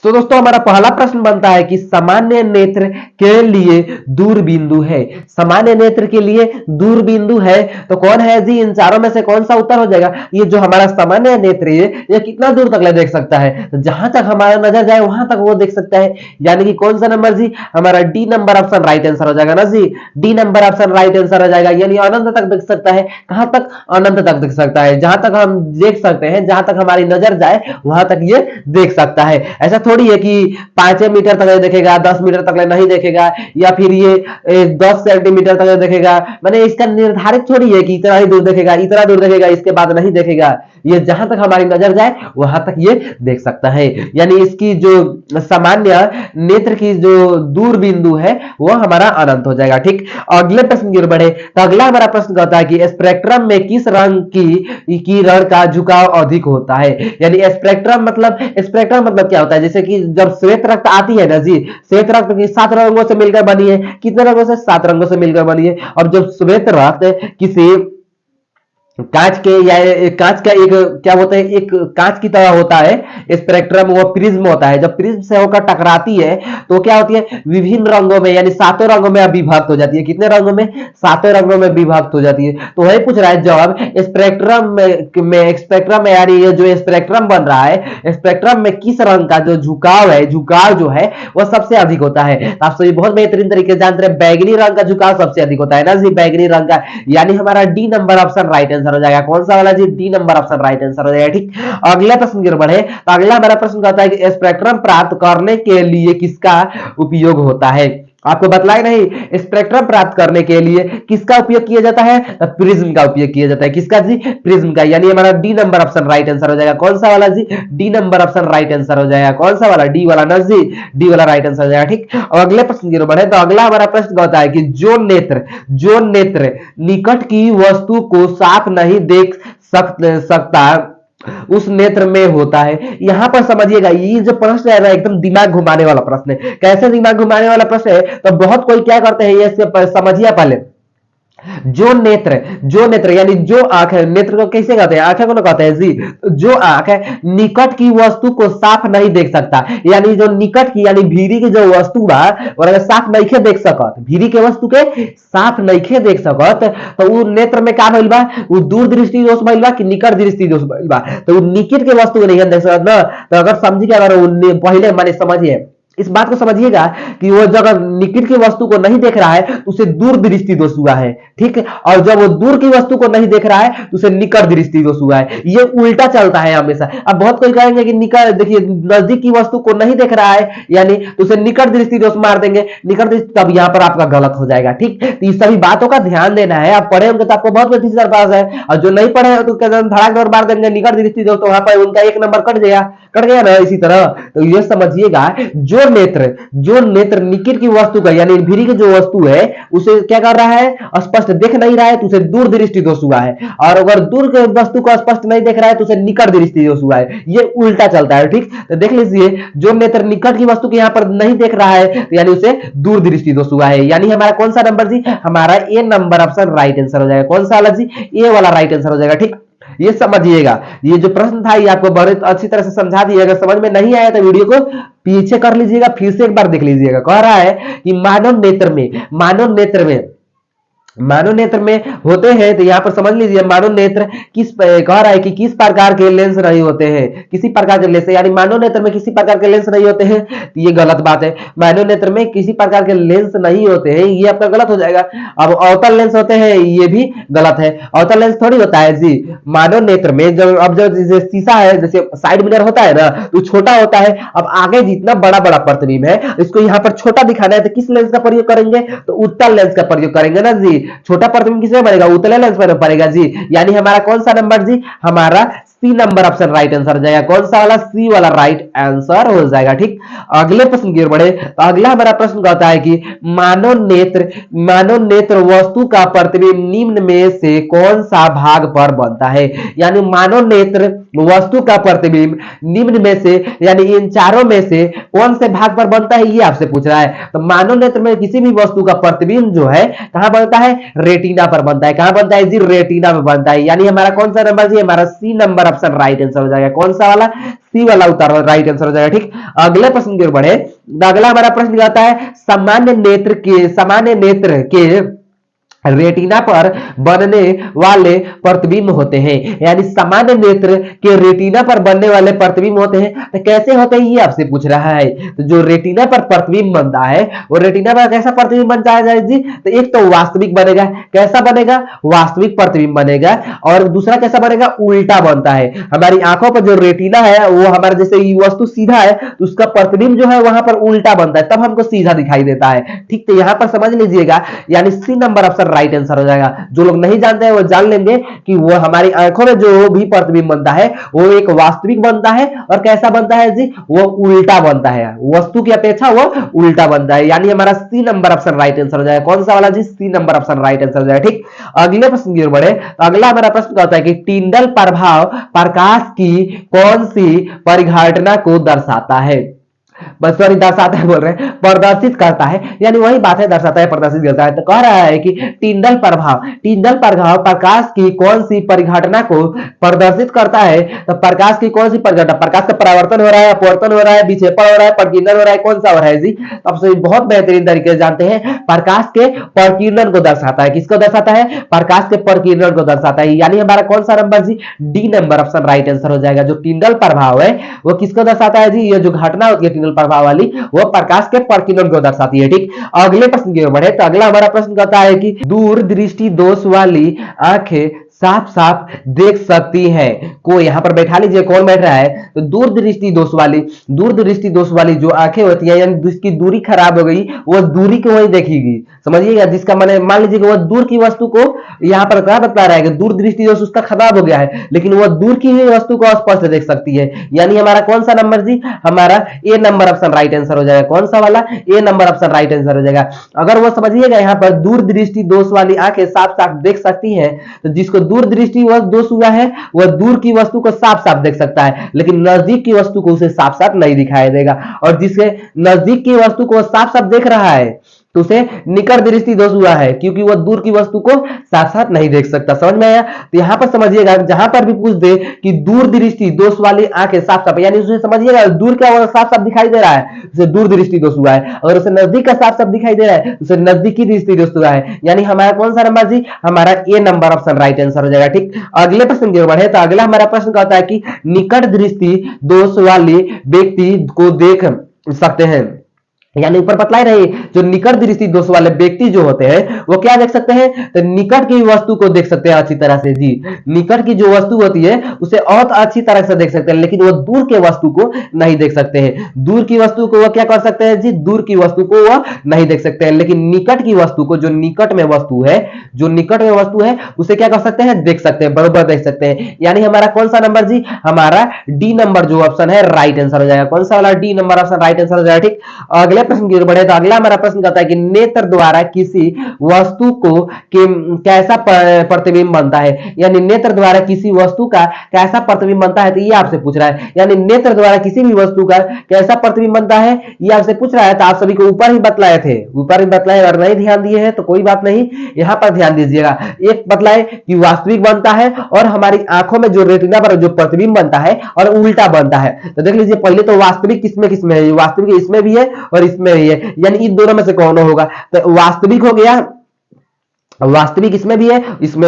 तो दोस्तों हमारा पहला प्रश्न बनता है कि सामान्य नेत्र के लिए दूर बिंदु है। सामान्य नेत्र के लिए दूर बिंदु है तो कौन है जी? इन चारों में से कौन सा उत्तर हो जाएगा? ये जो हमारा सामान्य नेत्र है ये कितना दूर तक ले देख सकता है? तो जहां तक हमारा नजर जाए वहां तक वो देख सकता है, यानी कि कौन सा नंबर जी? हमारा D number option right answer हो जाएगा ना जी। D number option right answer हो जाएगा, यानी अनंत तक देख सकता है। कहां तक? अनंत तक देख सकता है। जहां तक हम देख सकते हैं, जहां तक हमारी नजर जाए वहां तक ये देख सकता है। ऐसा थोड़ी है कि 5 मीटर तक देखेगा, 10 मीटर तक नहीं देखेगा, या फिर ये 10 सेंटीमीटर तक देखेगा। मैंने इसका निर्धारित थोड़ी है कि इतना ही दूर देखेगा, इतना दूर देखेगा, इसके बाद नहीं देखेगा। ये जहां तक हमारी नजर जाए वहां तक ये देख सकता है, यानी इसकी जो सामान्य नेत्र की जो दूर बिंदु है वो हमारा अनंत हो जाएगा। ठीक, अगले प्रश्न की ओर बढ़े तो अगला हमारा प्रश्न कहता है कि स्पेक्ट्रम में किस रंग की किरण का झुकाव अधिक होता है? यानी स्पेक्ट्रम मतलब क्या होता है? जैसे कि जब श्वेत रक्त आती है ना जी, श्वेत रक्त की 7 रंगों से मिलकर बनी है। कितने रंगों से? 7 रंगों से मिलकर बनी है। और जब श्वेत रक्त किसी कांच के या कांच का एक क्या होता है, एक कांच की तरह होता है स्पेक्ट्रम, वो प्रिज्म होता है। जब प्रिज्म से होकर टकराती है तो क्या होती है? विभिन्न रंगों में, यानी 7 रंगों में विभक्त हो जाती है। कितने रंगों में? 7 रंगों में विभक्त हो जाती है। तो वही पूछ रहा है जब स्पेक्ट्रम में यानी ये जो स्पेक्ट्रम बन रहा है, स्पेक्ट्रम में किस रंग का जो झुकाव है, झुकाव जो है वो सबसे अधिक होता है। आप सभी बहुत बेहतरीन तरीके से जानते हैं, बैगनी रंग का झुकाव सबसे अधिक होता है ना जी, बैगनी रंग का। यानी हमारा D number option right answer हो जाएगा। कौन सा वाला जी? D number option right answer हो जाएगा। ठीक, अगला प्रश्न की ओर बढ़े तो अगला हमारा प्रश्न कहता है कि स्पेक्ट्रम प्राप्त करने के लिए किसका उपयोग होता है? आपको बतलाए नहीं, स्पेक्ट्रम प्राप्त करने के लिए किसका उपयोग किया जाता है? तो प्रिज्म का उपयोग किया जाता है। किसका जी? प्रिज्म का। यानी हमारा D number option right answer हो जाएगा। कौन सा वाला जी? D number option right answer हो जाएगा। कौन सा वाला? डी वाला ना जी, डी वाला राइट आंसर हो जाएगा। ठीक, और अगले प्रश्न की ओर बढ़े तो अगला हमारा प्रश्न कहता है कि जो नेत्र निकट की वस्तु को साफ नहीं देख सकता उस नेत्र में होता है। यहां पर समझिएगा, ये जो प्रश्न है ना एकदम दिमाग घुमाने वाला प्रश्न है। कैसे दिमाग घुमाने वाला प्रश्न है? तो बहुत कोई क्या करते हैं, ये समझिए पहले। जो नेत्र यानी जो आंख है, नेत्र को कैसे कहते हैं? आंखें को कहते हैं जी। जो आंख है निकट की वस्तु को साफ नहीं देख सकता, यानी जो निकट की यानी भीरी की जो वस्तु बा और अगर साफ नहीं देख सकत, भीरी के वस्तु के साफ नहीं देख सकत, तो वो नेत्र में का भइल बा? वो दूर दृष्टि दोष भइल बा कि निकट दृष्टि दोष भइल बा? तो वो निकट के वस्तु को नहीं देख सकत ना। तो अगर समझिए, अगर पहले माने समझिए, इस बात को समझिएगा कि वो जब निकट की वस्तु को नहीं देख रहा है तो उसे दूर दृष्टि दोष हुआ है। ठीक है, और जब वो दूर की वस्तु को नहीं देख रहा है तो उसे निकट दृष्टि दोष हुआ है। ये उल्टा चलता है हमेशा। अब बहुत कोई कहेंगे कि निकट, देखिए नजदीक की वस्तु को नहीं देख रहा है यानी तो उसे निकट दृष्टि दोष मार देंगे, निकट दृष्टि, तब यहां पर आपका गलत हो जाएगा। ठीक, तो इस सभी बातों का ध्यान देना है। आप पढ़े होंगे तो आपको बहुत बेहतरीन से पास है, और जो नहीं पढ़े तो धड़ाक दौड़ मार देंगे निकट दृष्टि दोष, तो वहां पर उनका एक नंबर कट गया ना। इसी तरह तो ये समझिएगा, जो नेत्र निकट की वस्तु का यानी भीरी की जो वस्तु है उसे क्या कर रहा है? स्पष्ट देख नहीं रहा है तो उसे दूर दृष्टि दोष हुआ है, और अगर दूर के वस्तु को स्पष्ट नहीं देख रहा है तो उसे निकट दृष्टि दोष हुआ है। ये उल्टा चलता है। ठीक, तो देख लीजिए, जो नेत्र निकट की वस्तु को यहां पर नहीं देख रहा है तो यानी उसे दूर दृष्टि दोष हुआ है। यानी हमारा कौन सा नंबर जी? हमारा ए नंबर ऑप्शन राइट आंसर हो जाएगा। कौन सा वाला जी? ए वाला राइट आंसर हो जाएगा। ठीक, ये समझिएगा, ये जो प्रश्न था ये आपको बड़े अच्छी तरह से समझा दिया। अगर समझ में नहीं आया तो वीडियो को पीछे कर लीजिएगा, फिर से एक बार देख लीजिएगा। कह रहा है कि मानव नेत्र में होते हैं, तो यहां पर समझ लीजिए मानव नेत्र कह रहा है कि किस प्रकार के लेंस नहीं होते हैं? किसी प्रकार के लेंस, यानी मानव नेत्र में किसी प्रकार के लेंस नहीं होते हैं, तो ये गलत बात है। मानव नेत्र में किसी प्रकार के लेंस नहीं होते हैं, ये आपका गलत हो जाएगा। अब अवतल लेंस होते हैं, ये भी गलत है। अवतल लेंस थोड़ी होता है जी मानव नेत्र में। जैसे शीशा है, जैसे साइड मिरर होता है ना, तो छोटा होता है। अब आगे जितना बड़ा बड़ा प्रतिबिंब है, इसको यहाँ पर छोटा दिखाना है तो किस लेंस का प्रयोग करेंगे? तो उत्तल लेंस का प्रयोग करेंगे ना जी। छोटा प्रतिबिंब किसमें बनेगा? उत्तल लेंस पर पड़ेगा जी। यानी हमारा कौन सा नंबर जी? हमारा सी नंबर ऑप्शन राइट आंसर हो जाएगा। कौन सा वाला? सी वाला राइट आंसर हो जाएगा। ठीक, अगले प्रश्न की ओर बढ़े तो अगला हमारा प्रश्न कहता है कि मानव नेत्र वस्तु का प्रतिबिंब निम्न में से कौन सा भाग पर बनता है? यानी मानव नेत्र वस्तु का प्रतिबिंब निम्न में से यानी इन चारों में से कौन से भाग पर बनता है, ये आपसे पूछ रहा है। तो मानव नेत्र में किसी भी वस्तु का प्रतिबिंब जो है कहां बनता है? रेटिना पर बनता है। कहां बनता है जी? रेटिना में बनता है। यानी हमारा कौन सा नंबर जी? हमारा सी नंबर ऑप्शन राइट आंसर हो जाएगा। कौन सा वाला? सी वाला उत्तर राइट आंसर हो जाएगा। ठीक, अगले प्रश्न की ओर बढ़े। अगला हमारा प्रश्न कहता है सामान्य नेत्र के रेटिना पर बनने वाले प्रतिबिंब होते हैं, यानी सामान्य नेत्र के रेटिना पर बनने वाले प्रतिबिंब होते हैं। तो कैसे होते हैं ये आपसे पूछ रहा है। तो जो रेटिना पर प्रतिबिंब बनता है वो रेटिना पर कैसा प्रतिबिंब बन जाएगा जी? तो एक तो वास्तविक बनेगा। कैसा बनेगा? वास्तविक प्रतिबिंब बनेगा। और दूसरा कैसा बनेगा? उल्टा बनता है। हमारी आंखों पर जो रेटिना है वो हमारा जैसे ये वस्तु सीधा है तो उसका प्रतिबिंब जो है वहां पर उल्टा बनता है, तब हमको सीधा दिखाई देता है। ठीक, तो यहां पर समझ लीजिएगा, यानी c number option right answer हो जाएगा। जो लोग नहीं जानते हैं वो जान लेंगे कि वो हमारी आंखों में जो भी प्रतिबिंब बनता है वो एक वास्तविक बनता है और कैसा बनता है जी? वो उल्टा बनता है, वस्तु की अपेक्षा वो उल्टा बनता है, यानी हमारा सी नंबर ऑप्शन राइट आंसर हो जाएगा। कौन सा वाला जी? C number option right answer हो जाएगा। ठीक, अगले प्रश्न की ओर बढ़े। तो अगला हमारा प्रश्न कहता है कि टिंडल प्रभाव प्रकाश की कौन सी परिघटना को दर्शाता है? बस सॉरी, दर्शाता है बोल रहे हैं, प्रदर्शित करता है, यानी वही बात है, दर्शाता है प्रदर्शित करता है। तो कह रहा है कि टिंडल प्रभाव प्रकाश की कौन सी परिघटना को प्रदर्शित करता है? तो प्रकाश की कौन सी परिघटना? प्रकाश का परावर्तन हो रहा है, अपवर्तन हो रहा है, विक्षेपण हो रहा है, प्रकीर्णन हो रहा है, कौन सा हो रहा है जी? अब से बहुत बेहतरीन तरीके से जानते हैं, प्रकाश के प्रकीर्णन को दर्शाता है। किसको दर्शाता है? प्रकाश के प्रकीर्णन को दर्शाता है, यानी हमारा कौन सा नंबर जी? D number option right answer हो जाएगा। जो टिंडल प्रभाव है वो किसको दर्शाता है जी? ये जो घटना होती है टिंडल प्रभाव वाली वो प्रकाश के प्रकीर्णन को दर्शाती है। ठीक, अगले प्रश्न की ओर बढ़े। तो अगला हमारा प्रश्न कहता है कि दूर दृष्टि दोष वाली आंखें साफ साफ देख सकती हैं। को यहां पर बैठा लीजिए, कौन बैठ रहा है? तो दूर दृष्टि दोष वाली जो आंखें होती है, यानी जिसकी दूरी खराब हो गई वो दूरी को वही देखेगी, समझिएगा। जिसका मैंने मान लीजिए कि वो दूर की वस्तु को यहां पर क्या बता रहा है कि दूर दृष्टि दोष उसका खराब हो गया है, लेकिन वो दूर की हुई वस्तु को स्पष्ट देख सकती है, यानी हमारा कौन सा नंबर जी? हमारा ए नंबर ऑप्शन राइट आंसर हो जाएगा। कौन सा वाला? ए नंबर ऑप्शन राइट आंसर हो जाएगा। अगर वो समझिएगा यहाँ पर दूर दृष्टि दोष वाली आंखें साफ साफ देख सकती हैं, तो जिसको दूर दृष्टि दोष हुआ है वह दूर की वस्तु को साफ साफ देख सकता है, लेकिन नजदीक की वस्तु को उसे साफ साफ नहीं दिखाई देगा। और जिसके नजदीक की वस्तु को साफ साफ देख रहा है तो उसे निकट दृष्टि दोष हुआ है, क्योंकि वह दूर की वस्तु को साथ साथ नहीं देख सकता। समझ में आया? तो यहां पर समझिएगा, जहां पर भी पूछ दे कि दूर दृष्टि दोष वाली आंखें साफ साफ, यानी उसे समझिएगा दूर का वो साफ साफ दिखाई दे रहा है, उसे दूर दृष्टि दोष हुआ है। अगर उसे नजदीक का साफ साफ दिखाई दे रहा है उसे नजदीकी दृष्टि दोष हुआ है, यानी हमारा कौन सा नंबर जी? हमारा ए नंबर ऑप्शन राइट आंसर हो जाएगा। ठीक, अगले प्रश्न की ओर बढ़े। तो अगला हमारा प्रश्न कहता है कि निकट दृष्टि दोष वाले व्यक्ति को देख सकते हैं, यानी ऊपर बतलाए रहे, जो निकट दृष्टि दोष वाले व्यक्ति जो होते हैं वो क्या देख सकते हैं? तो निकट की वस्तु को देख सकते हैं अच्छी तरह से जी। निकट की जो वस्तु होती है उसे बहुत अच्छी तरह से देख सकते हैं, लेकिन वो दूर के वस्तु को नहीं देख सकते हैं। दूर की वस्तु को वो क्या कर सकते हैं जी? दूर की वस्तु को वो नहीं देख सकते हैं, लेकिन निकट की वस्तु को, जो निकट में वस्तु है उसे क्या कर सकते हैं? देख सकते हैं, बरोबर देख सकते हैं, यानी हमारा कौन सा नंबर जी? हमारा डी नंबर जो ऑप्शन है राइट आंसर हो जाएगा। कौन सा वाला? D number option right answer हो जाएगा। ठीक, अगले प्रश्न की ओर बढ़े। तो अगला हमारा प्रश्न कहता है कि नेत्र द्वारा किसी वस्तु को कैसा प्रतिबिंब बनता है, यानी नेत्र द्वारा किसी वस्तु का कैसा प्रतिबिंब बनता है? तो ये आपसे पूछ रहा है, यानी नेत्र द्वारा किसी भी वस्तु का कैसा प्रतिबिंब बनता है ये आपसे पूछ रहा है। तो आप सभी को ऊपर ही बतलाए थे, अगर नहीं ध्यान दिए हैं तो कोई बात नहीं, यहां पर ध्यान दीजिएगा। एक बतलाए कि वास्तविक बनता है और हमारी आंखों में जो रेटिना पर जो प्रतिबिंब बनता है और उल्टा बनता है। तो देख लीजिए, पहले तो वास्तविक किसमें है? वास्तविक इसमें भी है और इसमें भी है, यानी इन दोनों में से कौन होगा? तो वास्तविक हो गया, वास्तविक इसमें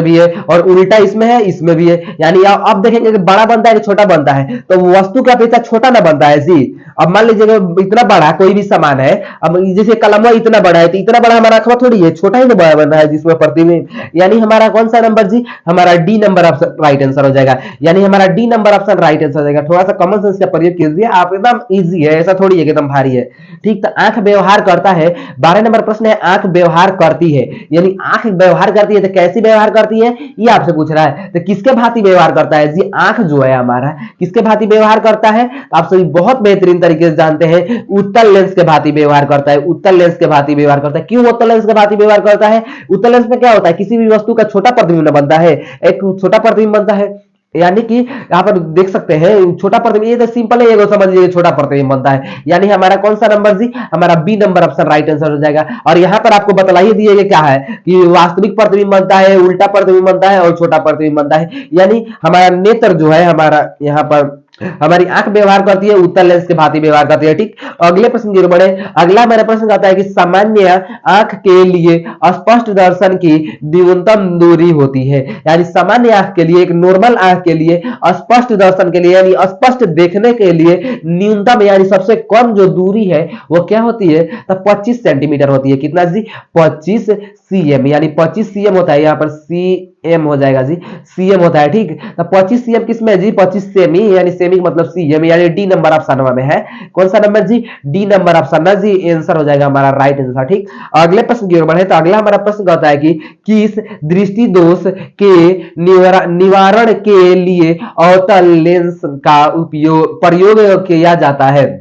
भी है और उल्टा इसमें भी है, यानी अब देखेंगे कि बड़ा बनता है कि छोटा बनता है, तो वस्तु की अपेक्षा छोटा ना बनता है जी। अब मान लीजिए इतना बड़ा कोई भी सामान है, अब जैसे कलम इतना बड़ा है तो इतना बड़ा हमारा अखबार थोड़ी है, छोटा ही तो बड़ा बन रहा है जिसमें प्रतिबिंब, यानी हमारा कौन सा नंबर जी? हमारा D number option right answer हो जाएगा, यानी हमारा D number option right answer हो जाएगा। थोड़ा सा कॉमन सेंस का प्रयोग कीजिए, आप एकदम इजी है, ऐसा थोड़ी है एकदम भारी है। ठीक, तो आंख व्यवहार करता है, 12 नंबर प्रश्न है, आंख व्यवहार करती है, यानी आंख व्यवहार करती है तो कैसी व्यवहार करती है ये आपसे पूछ रहा है। तो किसके भांति व्यवहार करता है जी? आंख जो है हमारा किसके भांति व्यवहार करता है? तो आप सभी बहुत बेहतरीन तरीके से जानते हैं, उत्तल लेंस के भांति व्यवहार करता है। उत्तल लेंस के भांति व्यवहार करता है। क्यों उत्तल लेंस के भांति व्यवहार करता है? उत्तल लेंस में क्या होता है? किसी भी वस्तु का छोटा प्रतिबिंब बनता है, एक छोटा प्रतिबिंब बनता है, यानी कि यहाँ पर देख सकते हैं छोटा प्रतिबिंब, ये तो सिंपल है, ये तो समझ लीजिए छोटा प्रतिबिंब बनता है। यानी हमारा कौन सा नंबर जी, हमारा B number option right answer हो जाएगा। और यहाँ पर आपको बतला ही दिए क्या है कि वास्तविक प्रतिबिंब बनता है, उल्टा प्रतिबिंब बनता है और छोटा प्रतिबिंब बनता है। यानी हमारा नेत्र जो है हमारा यहाँ पर हमारी आंख व्यवहार करती है, उत्तल लेंस के भांति व्यवहार करती है। ठीक, अगले प्रश्न की ओर बढ़े। अगला मेरा प्रश्न आता है कि सामान्य आंख के लिए स्पष्ट दर्शन की न्यूनतम दूरी होती है। यानी सामान्य आंख के लिए, एक नॉर्मल आंख के लिए स्पष्ट दर्शन के लिए यानी स्पष्ट देखने के लिए न्यूनतम यानी सबसे कम जो दूरी है वो क्या होती है, तो 25 सेंटीमीटर होती है। कितना जी, 25 सीएम, यानी 25 सीएम होता है। यहाँ पर सीएम हो जाएगा जी, सीएम होता है। ठीक, तो 25 सीएम किसमें जी, 25 सेमी, यानी सेमी मतलब सीएम, यानी डी नंबर ऑप्शन में है। कौन सा नंबर जी, डी नंबर ऑप्शन ना जी, आंसर हो जाएगा हमारा राइट आंसर। ठीक, अगले प्रश्न की ओर बढ़े तो अगला हमारा प्रश्न कहता है कि किस दृष्टि दोष के निवारण के लिए अवतल लेंस का उपयोग प्रयोग किया जाता है।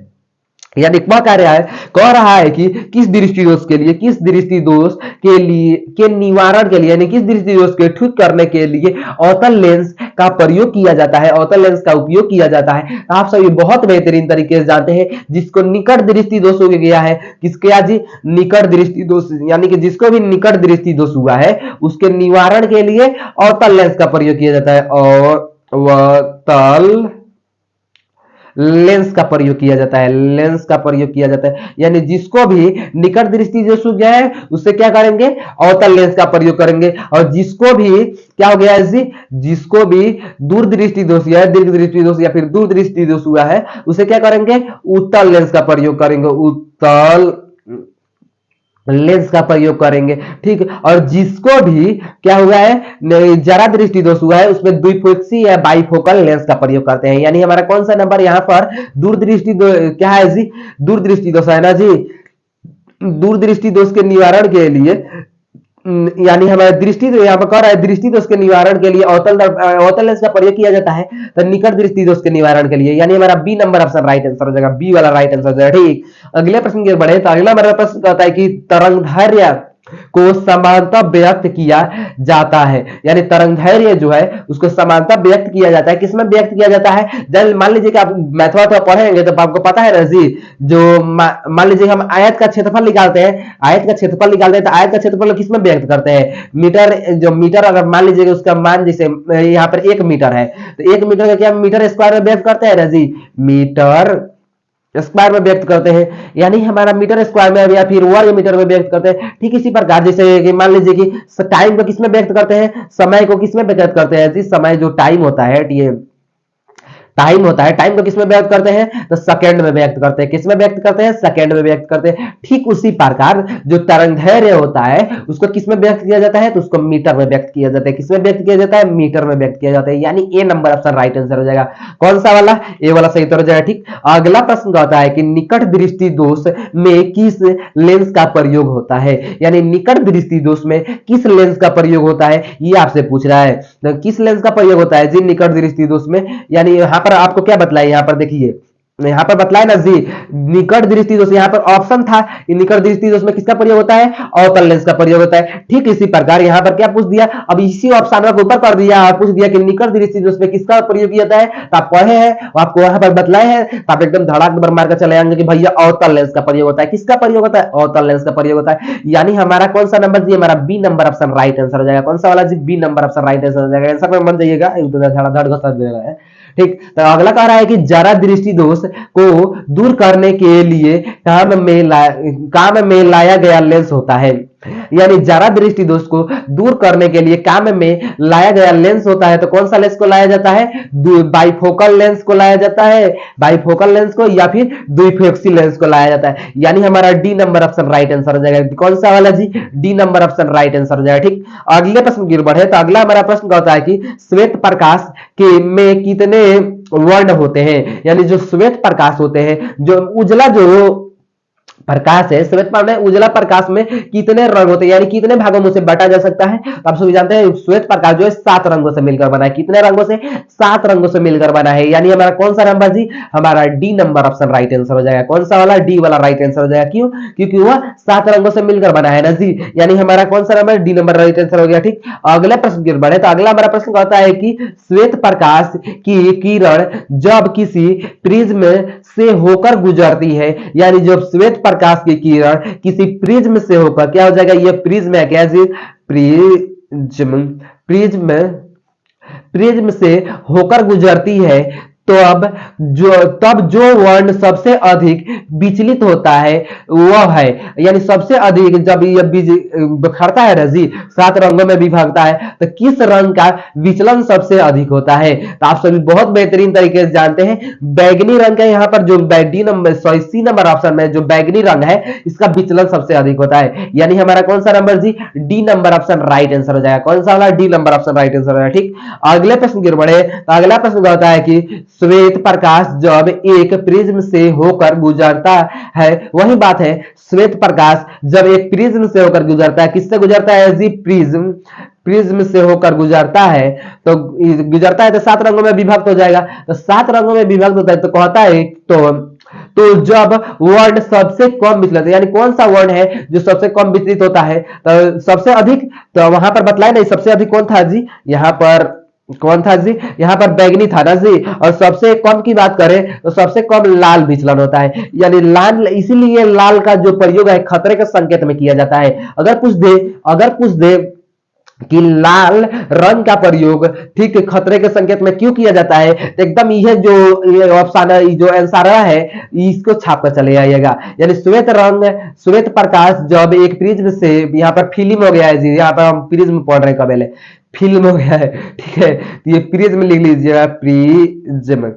यानी कह रहा है कि किस दृष्टि दोष के लिए, किस दृष्टि दोष के लिए के निवारण के लिए, यानी किस दृष्टि दोष के ठीक करने के लिए अवतल लेंस का प्रयोग किया जाता है, अवतल लेंस का उपयोग किया जाता है। आप सभी बहुत बेहतरीन तरीके से जानते हैं, जिसको निकट दृष्टि दोष हो गया है, किसके आज निकट दृष्टि दोष, यानी कि जिसको भी निकट दृष्टि दोष हुआ है उसके निवारण के लिए अवतल लेंस का प्रयोग किया जाता है, और अवतल लेंस का प्रयोग किया जाता है, लेंस का प्रयोग किया जाता है। यानी जिसको भी निकट दृष्टि दोष हो गया है उससे क्या करेंगे, अवतल लेंस का प्रयोग करेंगे। और जिसको भी क्या हो गया है जी, जिसको भी दूर दृष्टि दोष या दीर्घ दृष्टि दोष या फिर दूर दृष्टि दोष हुआ है उसे क्या करेंगे, उत्तल लेंस का प्रयोग करेंगे, उत्तल लेंस का प्रयोग करेंगे। ठीक, और जिसको भी क्या हुआ है, जरा दृष्टि दोष हुआ है उसमें द्विफोक्सी या बाइफोकल लेंस का प्रयोग करते हैं। यानी हमारा कौन सा नंबर यहाँ पर दूरदृष्टि क्या है जी, दूरदृष्टि दोष है ना जी। दूरदृष्टि दोष के निवारण के लिए यानी हमारे दृष्टि यहाँ पर कह रहा है दृष्टि दोष के निवारण के लिए अवतल लेंस का प्रयोग किया जाता है, तो निकट दृष्टि दोष के निवारण के लिए, यानी हमारा B number option right answer हो जाएगा, बी वाला राइट आंसर हो जाएगा। ठीक, अगले प्रश्न की बढ़े तो अगला हमारा प्रश्न कहता है कि तरंगदैर्घ्य को समानता व्यक्त किया जाता है। यानी तरंगदैर्घ्य जो है उसको समानता व्यक्त किया जाता है, किसमें व्यक्त किया जाता है, जब मान लीजिए कि आप मैथवा तो पढ़ेंगे तो आपको पता है ना जी, जो मान लीजिए हम आयत का क्षेत्रफल निकालते हैं, आयत का क्षेत्रफल निकालते हैं तो आयत का क्षेत्रफल किसमें व्यक्त करते हैं, मीटर, जो मीटर अगर मान लीजिए उसका मान जैसे यहाँ पर 1 मीटर है तो 1 मीटर का क्या मीटर स्क्वायर में व्यक्त करते हैं ना जी, मीटर स्क्वायर में व्यक्त करते हैं। यानी हमारा मीटर स्क्वायर में या फिर वर्ग मीटर में व्यक्त करते हैं। ठीक इसी प्रकार जैसे कि मान लीजिए कि टाइम को किसमें व्यक्त करते हैं, समय को किसमें व्यक्त करते हैं जी, समय जो टाइम होता है, ये टाइम होता है, टाइम को किसमें व्यक्त करते हैं, तो सेकंड में व्यक्त करते हैं, किसमें व्यक्त करते हैं, सेकंड में व्यक्त करते हैं। ठीक उसी प्रकार जो तरंगदैर्घ्य होता है उसको किसमें व्यक्त किया जाता है, तो उसको मीटर में व्यक्त किया जाता है, किसमें व्यक्त किया जाता है, मीटर में व्यक्त किया जाता है। यानी ए नंबर ऑप्शन राइट आंसर हो जाएगा। कौन सा वाला, ए वाला सही उत्तर हो जाएगा। ठीक, अगला प्रश्न कहता है कि निकट दृष्टि दोष में किस लेंस का प्रयोग होता है। यानी निकट दृष्टि दोष में किस लेंस का प्रयोग होता है, ये आपसे पूछ रहा है, तो किस लेंस का प्रयोग होता है जी निकट दृष्टि दोष में। यानी यहाँ पर आपको क्या बतलाया, यहाँ पर देखिए यहाँ पर बतलाए ना जी, निकट दृष्टि दोष, यहाँ पर ऑप्शन था निकट दृष्टि दोष में किसका प्रयोग होता है, अवतल लेंस का प्रयोग होता है। ठीक इसी प्रकार यहाँ पर क्या पूछ दिया, अब इसी ऑप्शन को ऊपर कर दिया और पूछ दिया कि निकट दृष्टि दोष में किसका प्रयोग किया जाता है, तो आप पढ़े हैं, आपको यहाँ पर बतलाए हैं, तो आप एकदम धड़ाक नंबर मार कर चले जाएंगे कि भैया अवतल लेंस का प्रयोग होता है। किसका प्रयोग होता है, अवतल लेंस का प्रयोग होता है। यानी हमारा कौन सा नंबर जी, हमारा B number option right answer हो जाएगा। कौन सा वाला जी, B number option right answer हो जाएगा। आंसर में मन जाइएगा, धड़ाधड़ घसा दे रहा है। ठीक, तो अगला कह रहा है कि जरा दृष्टि दोष को दूर करने के लिए काम में लाया गया लेंस होता है। यानी जरा दृष्टि दोष को दूर करने के लिए काम में लाया गया लेंस होता है, तो कौन सा लेंस को लाया जाता है, बाइफोकल लेंस को लाया जाता है, बाइफोकल लेंस को या फिर द्विफोक्सी लेंस को लाया जाता है। यानी हमारा D number option right answer हो जाएगा। कौन सा वाला जी, D number option right answer हो जाएगा। ठीक, अगले प्रश्न की ओर बढ़े तो अगला हमारा प्रश्न कहता है कि श्वेत प्रकाश के में कितने वर्ण होते हैं। यानी जो श्वेत प्रकाश होते हैं, जो उजला जो प्रकाश है, श्वेत में उजला प्रकाश में कितने रंग होते हैं, यानी कितने भागों में उसे बांटा जा सकता है। तो आप सभी जानते हैं श्वेत प्रकाश जो है 7 रंगों से मिलकर बना है। कितने रंगों से? 7 रंगों से मिलकर बना है। यानी हमारा कौन सा नंबर जी? हमारा D number option right answer हो जाएगा। कौन सा वाला? डी वाला राइट आंसर हो जाएगा। क्यों? क्योंकि वह 7 रंगों से मिलकर बना है ना जी। यानी हमारा कौन सा number? D number right answer हो गया। ठीक, अगले प्रश्न की ओर बढ़े तो अगला हमारा प्रश्न कहता है कि श्वेत प्रकाश की किरण जब किसी प्रिज्म से होकर गुजरती है, यानी जब श्वेत प्रकाश की किरण किसी प्रिज्म से होकर, क्या हो जाएगा? ये प्रिज्म है क्या जी? प्रिज्म, प्रिज्म, प्रिज्म से होकर गुजरती है, तो तब जो वर्ण सबसे अधिक विचलित होता है वह है, यानी सबसे अधिक जब ये बिखरता है ना जी, 7 रंगों में विभागता है, तो किस रंग का विचलन सबसे अधिक होता है? तो आप सभी बहुत बेहतरीन तरीके से जानते हैं, बैगनी रंग का यहाँ पर जो d number c number option में जो बैगनी रंग है इसका विचलन सबसे अधिक होता है। यानी हमारा कौन सा नंबर जी? D number option right answer हो जाएगा। कौन सा वाला? D number option right answer हो जाएगा। ठीक, अगले प्रश्न की ओर बढ़े तो अगला प्रश्न कहता है कि श्वेत प्रकाश जब एक प्रिज्म से होकर गुजरता है, वही बात है, श्वेत प्रकाश जब एक प्रिज्म से होकर गुजरता है, किससे गुजरता है जी? प्रिज्म, प्रिज्म से होकर गुजरता है, तो गुजरता है तो 7 रंगों में विभक्त हो जाएगा। तो 7 रंगों में विभक्त होता है तो कहता है तो जब वर्ण सबसे कम विचलित, यानी कौन सा वर्ण है जो सबसे कम विचलित होता है? तो सबसे अधिक, तो वहां पर बतलाए नहीं सबसे अधिक कौन था जी? यहाँ पर कौन था जी? यहाँ पर बैगनी था ना जी। और सबसे कम की बात करें तो सबसे कम लाल विचलन होता है, यानी लाल, इसीलिए लाल का जो प्रयोग है खतरे के संकेत में किया जाता है। अगर पूछ दे कि लाल रंग का प्रयोग ठीक खतरे के संकेत में क्यों किया जाता है, तो एकदम यह जो ऑप्शन है, जो आंसर है, इसको छाप कर चले आइएगा। यानी श्वेत रंग, श्वेत प्रकाश जब एक प्रिज्म से, यहाँ पर फिल्म हो गया है जी, यहाँ पर हम प्रिज्म पढ़ रहे हैं कबेले, फिल्म हो गया है, ठीक है, ये प्रिज्म लिख लीजिएगा, प्रिज्म,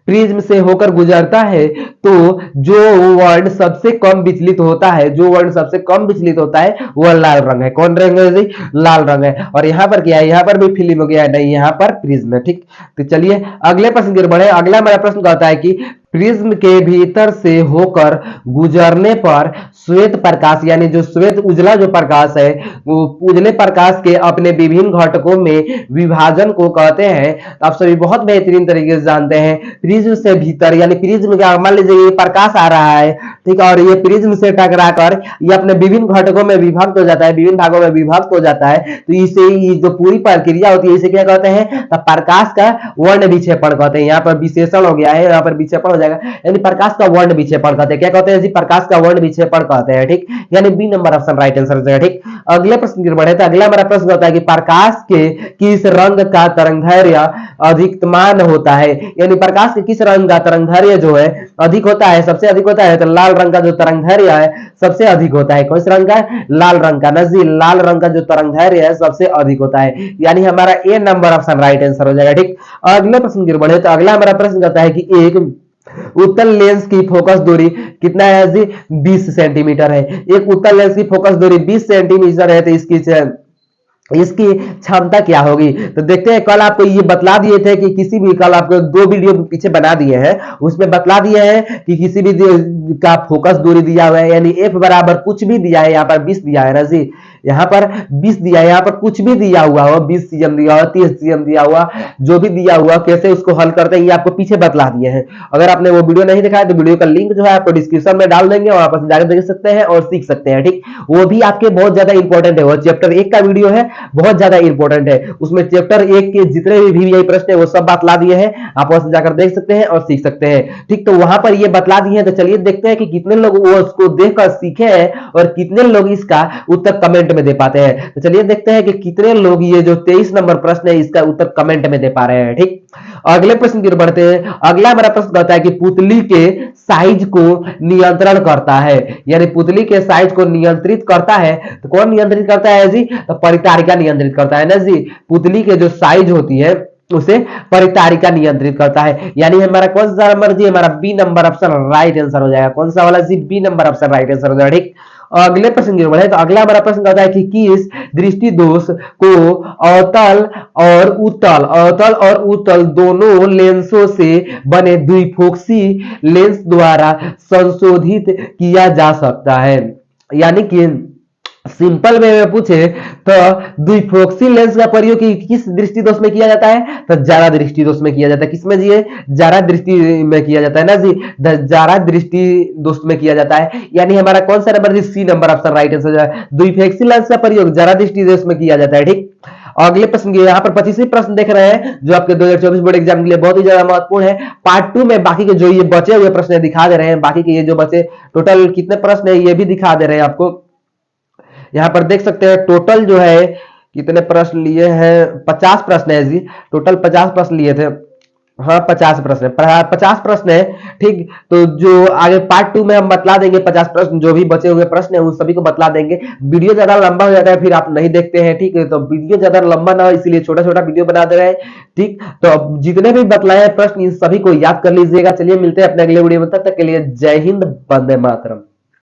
प्रिज्म से होकर गुजरता है, तो जो वर्ण सबसे कम विचलित होता है, जो वर्ण सबसे कम विचलित होता है वह लाल रंग है। कौन रंग है जी? लाल रंग है। और यहाँ पर क्या है? यहाँ पर भी फिल्म हो गया है, नहीं, यहाँ पर प्रिज्म है। ठीक, तो चलिए अगले प्रश्न की ओर बढ़े। अगला मेरा प्रश्न कहता है कि प्रिज्म के भीतर से होकर गुजरने पर श्वेत प्रकाश, यानी जो श्वेत उजला जो प्रकाश है, वो उजले प्रकाश के अपने विभिन्न घटकों में विभाजन को कहते हैं। तो आप सभी बहुत बेहतरीन तरीके से जानते हैं, प्रिज्म से भीतर, यानी प्रिज्म का मान लीजिए ये प्रकाश आ रहा है, ठीक है, और ये प्रिज्म से टकरा कर ये अपने विभिन्न घटकों में विभक्त हो जाता है, विभिन्न भागों में विभक्त हो जाता है, तो इसे ये जो पूरी प्रक्रिया होती है इसे क्या कहते हैं? तो प्रकाश का वर्ण विक्षेपण कहते हैं। यहाँ पर विशेषण हो गया है, यहाँ पर विक्षेपण हो जाएगा, यानी प्रकाश का वर्ण विक्षेपण कहते हैं। क्या कहते हैं जी? प्रकाश का वर्ण विक्षेपण कहते हैं। ठीक, यानी b number option right answer हो जाएगा। ठीक, अगले प्रश्न की ओर बढ़े तो अगला हमारा प्रश्न होता है कि प्रकाश के किस रंग का तरंगदैर्घ्य अधिकतमान होता है, यानी प्रकाश के किस रंग का तरंगदैर्घ्य जो है अधिक होता है, सबसे अधिक होता है, तो लाल रंग का जो तरंगदैर्घ्य है सबसे अधिक होता है। कौन सा रंग का? लाल रंग का, नजी, लाल रंग का जो तरंगदैर्घ्य है सबसे अधिक होता है, यानी हमारा ए नंबर ऑप्शन राइट आंसर हो जाएगा। ठीक, अगले प्रश्न की ओर बढ़े तो अगला हमारा प्रश्न कहता है कि एक उत्तल लेंस की फोकस दूरी कितना है जी? 20 सेंटीमीटर है। एक उत्तल लेंस की फोकस दूरी 20 सेंटीमीटर है, तो इसकी क्षमता क्या होगी? तो देखते हैं, कल आपको ये बतला दिए थे कि किसी भी, कल आपको 2 वीडियो पीछे बना दिए हैं, उसमें बतला दिए हैं कि किसी भी का फोकस दूरी दिया हुआ है, यानी एफ बराबर कुछ भी दिया है, यहाँ पर 20 दिया है ना जी, यहाँ पर 20 दिया है, यहाँ पर कुछ भी दिया हुआ हो, 20 सीएम दिया हुआ, 30 सीएम दिया हुआ, जो भी दिया हुआ, कैसे उसको हल करते हैं ये आपको पीछे बतला दिए हैं। अगर आपने वो वीडियो नहीं देखा है तो वीडियो का लिंक जो है आपको डिस्क्रिप्शन में डाल देंगे, वहां पर जाकर देख सकते हैं और सीख सकते हैं। ठीक, वो भी आपके बहुत ज्यादा इंपॉर्टेंट है, वो चैप्टर 1 का वीडियो है, बहुत ज्यादा इंपॉर्टेंट है। उसमें चैप्टर 1 के जितने भी यही प्रश्न है वो सब बतला दिए हैं, आप वहां से जाकर देख सकते हैं और सीख सकते हैं। ठीक, तो वहां पर ये बतला दिए हैं, तो चलिए देखते हैं कि कितने लोग वो उसको देखकर सीखे हैं और कितने लोग इसका उत्तर कमेंट में दे पाते हैं। तो चलिए देखते हैं कि कितने लोग ये जो 23 नंबर प्रश्न है इसका उत्तर कमेंट में दे पा रहे हैं। ठीक, अगले प्रश्न की ओर बढ़ते हैं। अगला हमारा प्रश्न कहता है कि पुतली के साइज को नियंत्रण करता है, यानी पुतली के साइज को नियंत्रित करता है, तो कौन नियंत्रित करता है जी? तो परितारिका नियंत्रित करता है ना जी। पुतली के जो साइज होती है उसे परितारिका नियंत्रित करता है, यानी हमारा कौन सा नंबर जी? हमारा B number option right answer हो जाएगा। कौन सा वाला जी? B number option right answer हो जाएगा। ठीक, अगले प्रश्न की ओर बढ़े तो अगला हमारा प्रश्न कहता है कि किस दृष्टि दोष को अवतल और उत्तल दोनों लेंसों से बने द्विफोक्सी लेंस द्वारा संशोधित किया जा सकता है। यानी कि सिंपल वे में पूछे तो द्विफोक्सी लेंस का प्रयोग किस दृष्टि दोष में किया जाता है, तो जारा दृष्टि दोष में किया जाता है। किसमें जी? जारा दृष्टि में किया जाता है ना जी, जारा दृष्टि दोष में किया जाता है। यानी हमारा कौन सा नंबर जी? C number option right answer है। द्विफोक्सी लेंस का प्रयोग जारा दृष्टि दोष में किया जाता है। ठीक, अगले प्रश्न की यहाँ पर 25वीं प्रश्न देख रहे हैं जो आपके 2024 बोर्ड एग्जाम के लिए बहुत ही ज्यादा महत्वपूर्ण है। पार्ट 2 में बाकी के जो ये बचे हुए प्रश्न दिखा दे रहे हैं, बाकी के ये जो बचे टोटल कितने प्रश्न है ये भी दिखा दे रहे हैं आपको। यहाँ पर देख सकते हैं टोटल जो है कितने प्रश्न लिए हैं, 50 प्रश्न है जी, टोटल 50 प्रश्न लिए थे। हाँ 50 प्रश्न है, 50 प्रश्न है। ठीक, तो जो आगे पार्ट 2 में हम बतला देंगे 50 प्रश्न, जो भी बचे हुए प्रश्न है उन सभी को बतला देंगे। वीडियो ज्यादा लंबा हो जाता है फिर आप नहीं देखते हैं। ठीक है, तो वीडियो ज्यादा लंबा ना हो इसलिए छोटा छोटा वीडियो बना दे रहे हैं। ठीक, तो अब जितने भी बतलाए हैं प्रश्न इन सभी को याद कर लीजिएगा। चलिए मिलते हैं अपने अगले वीडियो में, तब तक के लिए जय हिंद, वंदे मातरम।